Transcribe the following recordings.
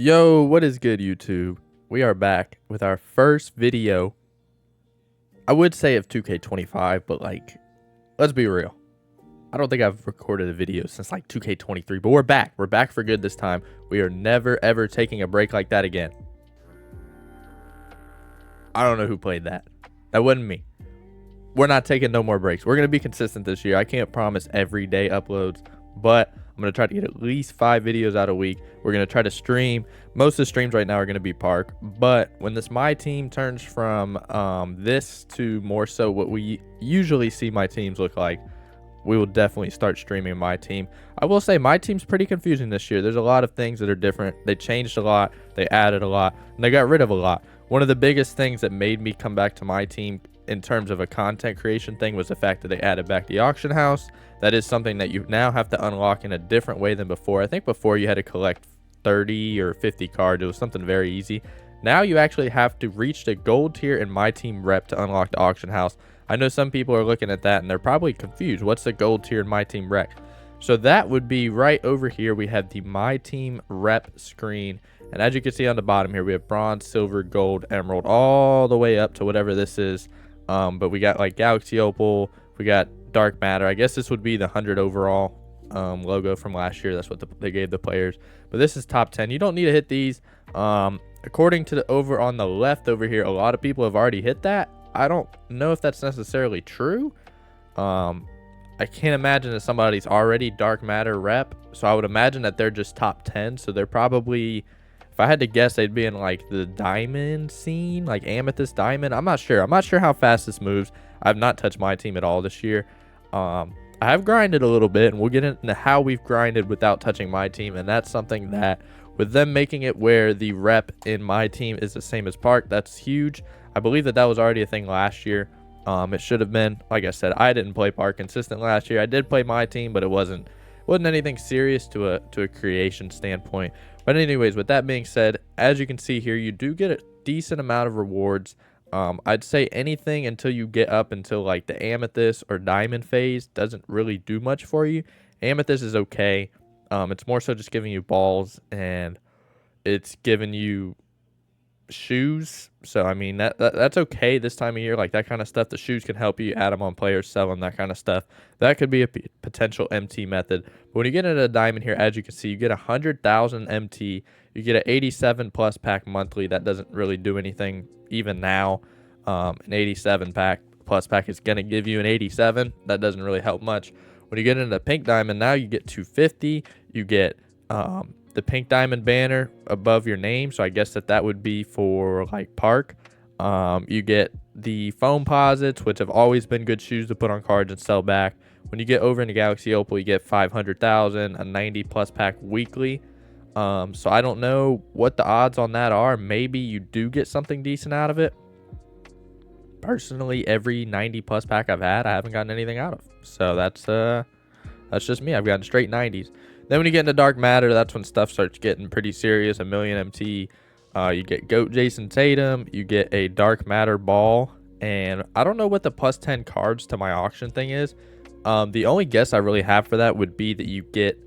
Yo, what is good, YouTube? We are back with our first video. I would say of 2K25, but let's be real. I don't think I've recorded a video since 2K23, but we're back. We're back for good this time. We are never ever taking a break like that again. I don't know who played that. That wasn't me. We're not taking no more breaks. We're going to be consistent this year. I can't promise everyday uploads, but I'm going to try to get at least 5 videos out a week. We're going to try to stream. Most of the streams right now are going to be park, but when this my team turns from this to more so what we usually see my teams look like, we will definitely start streaming my team. I will say my team's pretty confusing this year. There's a lot of things that are different. They changed a lot, they added a lot, and they got rid of a lot. One of the biggest things that made me come back to my team in terms of a content creation thing was the fact that they added back the auction house. That is something that you now have to unlock in a different way than before. I think before you had to collect 30 or 50 cards. It was something very easy. Now you actually have to reach the gold tier in my team rep to unlock the auction house. I know some people are looking at that and they're probably confused. What's the gold tier in my team rep? So that would be right over here. We have the my team rep screen. And as you can see on the bottom here, we have bronze, silver, gold, emerald, all the way up to whatever this is. But we got Galaxy Opal, we got Dark Matter. I guess this would be the 100 overall logo from last year. That's what they gave the players. But this is top 10. You don't need to hit these. According to the over on the left over here, a lot of people have already hit that. I don't know if that's necessarily true. I can't imagine that somebody's already Dark Matter rep. So I would imagine that they're just top 10. So they're probably, if I had to guess, they'd be in the diamond scene, amethyst diamond. I'm not sure. I'm not sure how fast this moves. I've not touched my team at all this year. I have grinded a little bit, and we'll get into how we've grinded without touching my team. And that's something that, with them making it where the rep in my team is the same as park, that's huge. I believe that was already a thing last year. It should have been. Like I said, I didn't play park consistent last year. I did play my team, but it wasn't anything serious to a creation standpoint. But anyways, with that being said, as you can see here, you do get a decent amount of rewards. I'd say anything until you get up until the amethyst or diamond phase doesn't really do much for you. Amethyst is okay. It's more so just giving you balls, and it's giving you shoes. So I mean that's okay this time of year. That kind of stuff, the shoes can help you, add them on players, sell them, that kind of stuff. That could be a potential MT method. But when you get into a diamond here, as you can see, you get 100,000 MT. You get an 87 plus pack monthly. That doesn't really do anything even now. An 87 pack plus pack is gonna give you an 87. That doesn't really help much. When you get into pink diamond, now you get 250. You get the pink diamond banner above your name, so I guess that would be for park. You get the foam posits, which have always been good shoes to put on cards and sell back. When you get over into Galaxy Opal, you get 500,000, a 90 plus pack weekly. So I don't know what the odds on that are. Maybe you do get something decent out of it. Personally, every 90 plus pack I've had, I haven't gotten anything out of. So that's just me. I've gotten straight 90s. Then when you get into Dark Matter, that's when stuff starts getting pretty serious. A million MT. You get GOAT Jason Tatum. You get a Dark Matter ball. And I don't know what the plus 10 cards to my auction thing is. The only guess I really have for that would be that you get,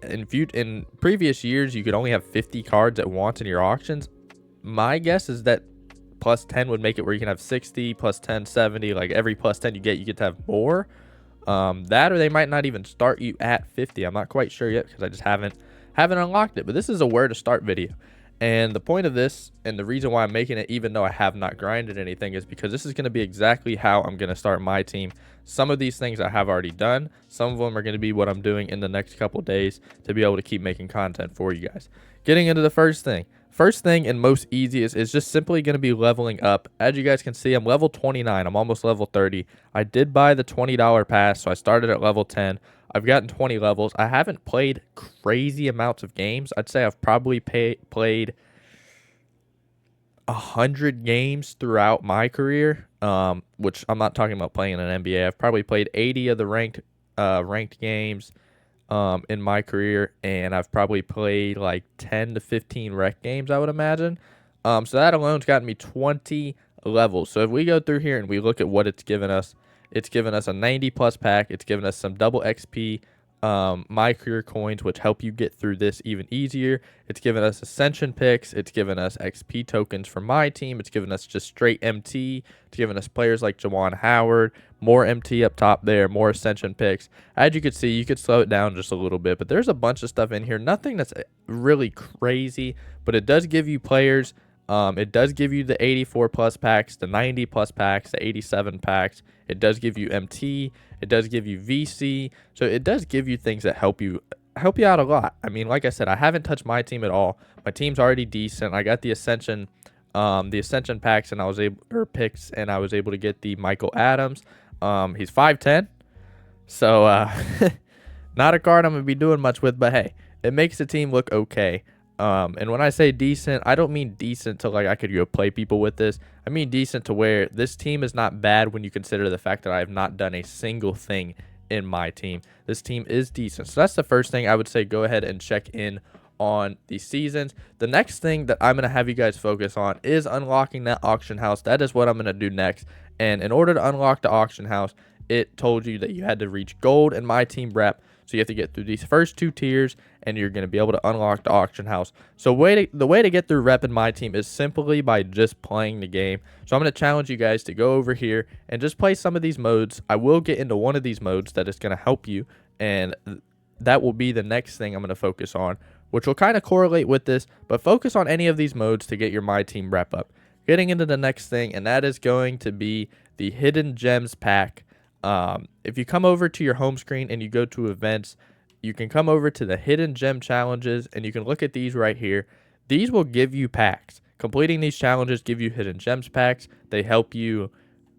in previous years, you could only have 50 cards at once in your auctions. My guess is that plus 10 would make it where you can have 60, plus 10, 70. Every plus 10 you get to have more. That, or they might not even start you at 50. I'm not quite sure yet because I just haven't unlocked it. But this is a where to start video. And the point of this, and the reason why I'm making it, even though I have not grinded anything, is because this is going to be exactly how I'm going to start my team. Some of these things I have already done. Some of them are going to be what I'm doing in the next couple days to be able to keep making content for you guys. Getting into the first thing. First thing and most easiest is just simply going to be leveling up. As you guys can see, I'm level 29. I'm almost level 30. I did buy the $20 pass, so I started at level 10. I've gotten 20 levels. I haven't played crazy amounts of games. I'd say I've probably played 100 games throughout my career, which I'm not talking about playing in an NBA. I've probably played 80 of the ranked games in my career, and I've probably played 10 to 15 rec games, I would imagine. So that alone's gotten me 20 levels. So if we go through here and we look at what it's given us a 90 plus pack. It's given us some double XP, my career coins, which help you get through this even easier. It's given us ascension picks. It's given us XP tokens for my team. It's given us just straight MT. It's given us players like Jawan Howard, more MT up top there, more ascension picks. As you can see, you could slow it down just a little bit, but there's a bunch of stuff in here. Nothing that's really crazy, but it does give you players. It does give you the 84 plus packs, the 90 plus packs, the 87 packs. It does give you MT. It does give you VC. So it does give you things that help you out a lot. I mean, like I said, I haven't touched my team at all. My team's already decent. I got the ascension packs, and I was able picks, and I was able to get the Michael Adams. He's 5'10", so not a card I'm gonna be doing much with, but hey, it makes the team look okay. And when I say decent, I don't mean decent to like I could go play people with this. I mean decent to where this team is not bad when you consider the fact that I have not done a single thing in my team. This team is decent. So that's the first thing I would say. Go ahead and check in on the seasons. The next thing that I'm going to have you guys focus on is unlocking that auction house. That is what I'm going to do next. And in order to unlock the auction house, it told you that you had to reach gold in my team rep. So you have to get through these first 2 tiers, and you're going to be able to unlock the auction house. So the way to get through rep in my team is simply by just playing the game. So I'm going to challenge you guys to go over here and just play some of these modes. I will get into one of these modes that is going to help you, and that will be the next thing I'm going to focus on, which will kind of correlate with this, but focus on any of these modes to get your my team rep up. Getting into the next thing, and that is going to be the hidden gems pack. If you come over to your home screen and you go to events, you can come over to the hidden gem challenges, and you can look at these right here. These will give you packs. Completing these challenges give you hidden gems packs. They help you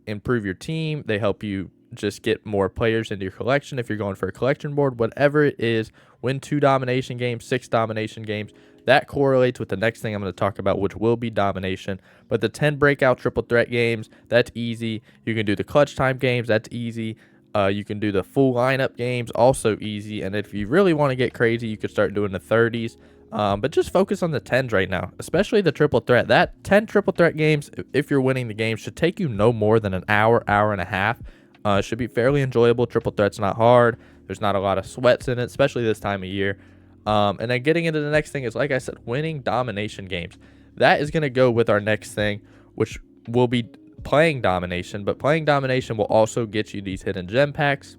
improve your team. They help you just get more players into your collection if you're going for a collection board, whatever it is. Win 2 domination games, 6 domination games. That correlates with the next thing I'm going to talk about, which will be domination. But the 10 breakout triple threat games, that's easy. You can do the clutch time games, that's easy. You can do the full lineup games, also easy. And if you really want to get crazy, you could start doing the 30s. But just focus on the 10s right now, especially the triple threat. That 10 triple threat games, if you're winning the game, should take you no more than an hour, hour and a half. It should be fairly enjoyable. Triple threat's not hard. There's not a lot of sweats in it, especially this time of year. And then getting into the next thing is, like I said, winning domination games. That is going to go with our next thing, which will be playing domination. But playing domination will also get you these hidden gem packs.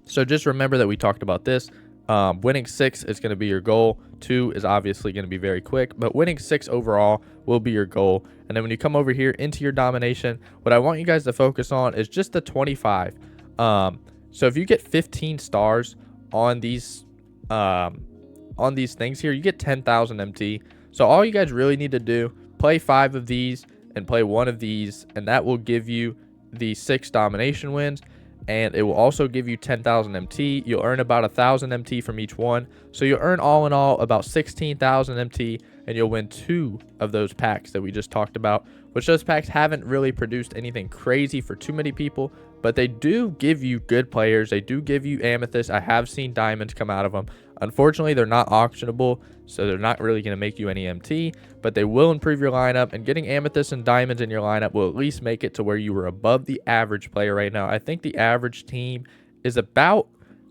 So just remember that we talked about this. Winning 6 is going to be your goal. 2 is obviously going to be very quick, but winning 6 overall will be your goal. And then when you come over here into your domination, what I want you guys to focus on is just the 25. So if you get 15 stars on these things here, you get 10,000 MT. So all you guys really need to do, play 5 of these and play 1 of these, and that will give you the 6 domination wins. And it will also give you 10,000 MT. You'll earn about 1,000 MT from each one. So you'll earn all in all about 16,000 MT, and you'll win 2 of those packs that we just talked about, which those packs haven't really produced anything crazy for too many people, but they do give you good players. They do give you amethyst. I have seen diamonds come out of them. Unfortunately, they're not auctionable, so they're not really going to make you any MT, but they will improve your lineup, and getting amethyst and diamonds in your lineup will at least make it to where you were above the average player right now. I think the average team is about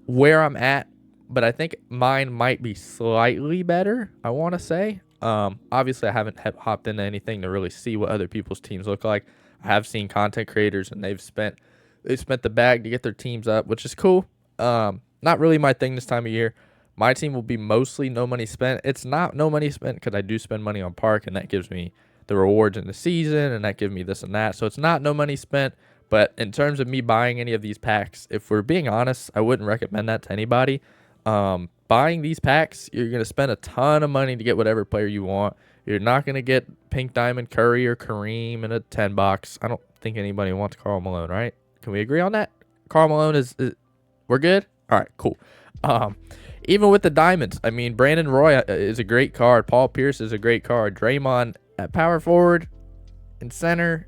where I'm at, but I think mine might be slightly better, I want to say. Obviously, I haven't hopped into anything to really see what other people's teams look like. I have seen content creators, and they've spent the bag to get their teams up, which is cool. Not really my thing this time of year. My team will be mostly no money spent. It's not no money spent because I do spend money on park, and that gives me the rewards in the season, and that gives me this and that. So it's not no money spent. But in terms of me buying any of these packs, if we're being honest, I wouldn't recommend that to anybody. Buying these packs, you're going to spend a ton of money to get whatever player you want. You're not going to get Pink Diamond Curry or Kareem in a 10 box. I don't think anybody wants Karl Malone, right? Can we agree on that? Karl Malone is we're good? All right, cool. Even with the diamonds, I mean, Brandon Roy is a great card. Paul Pierce is a great card. Draymond at power forward and center,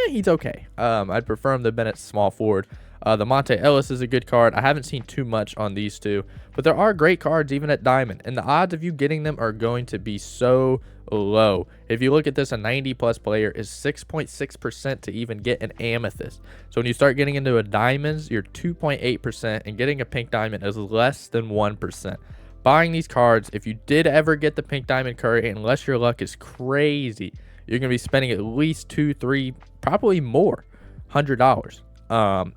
he's okay. I'd prefer him to Bennett small forward. The Monte Ellis is a good card. I haven't seen too much on these two, but there are great cards even at Diamond, and the odds of you getting them are going to be so low. If you look at this, a 90+ player is 6.6% to even get an Amethyst. So when you start getting into a Diamonds, you're 2.8%, and getting a Pink Diamond is less than 1%. Buying these cards, if you did ever get the Pink Diamond Curry, unless your luck is crazy, you're going to be spending at least $200, $300, probably more, $100.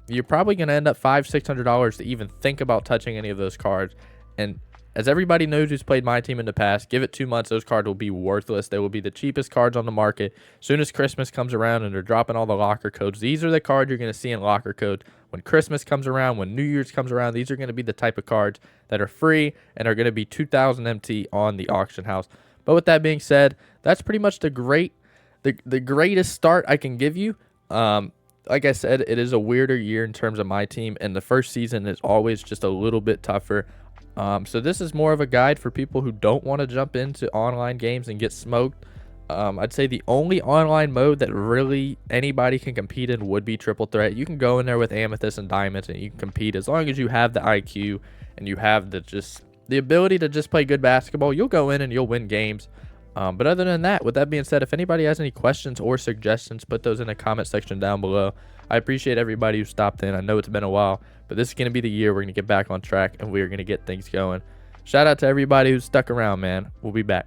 You're probably going to end up $500, $600 to even think about touching any of those cards. And as everybody knows who's played my team in the past, give it 2 months, those cards will be worthless. They will be the cheapest cards on the market. As soon as Christmas comes around and they're dropping all the locker codes, these are the cards you're going to see in locker codes. When Christmas comes around, when New Year's comes around, these are going to be the type of cards that are free and are going to be 2,000 MT on the auction house. But with that being said, that's pretty much the greatest start I can give you. Like I said, it is a weirder year in terms of my team, and the first season is always just a little bit tougher. So this is more of a guide for people who don't want to jump into online games and get smoked. I'd say the only online mode that really anybody can compete in would be Triple Threat. You can go in there with Amethyst and Diamonds and you can compete as long as you have the IQ and you have the ability to just play good basketball. You'll go in and you'll win games. But other than that, with that being said, if anybody has any questions or suggestions, put those in the comment section down below. I appreciate everybody who stopped in. I know it's been a while, but this is going to be the year we're going to get back on track and we're going to get things going. Shout out to everybody who stuck around, man. We'll be back.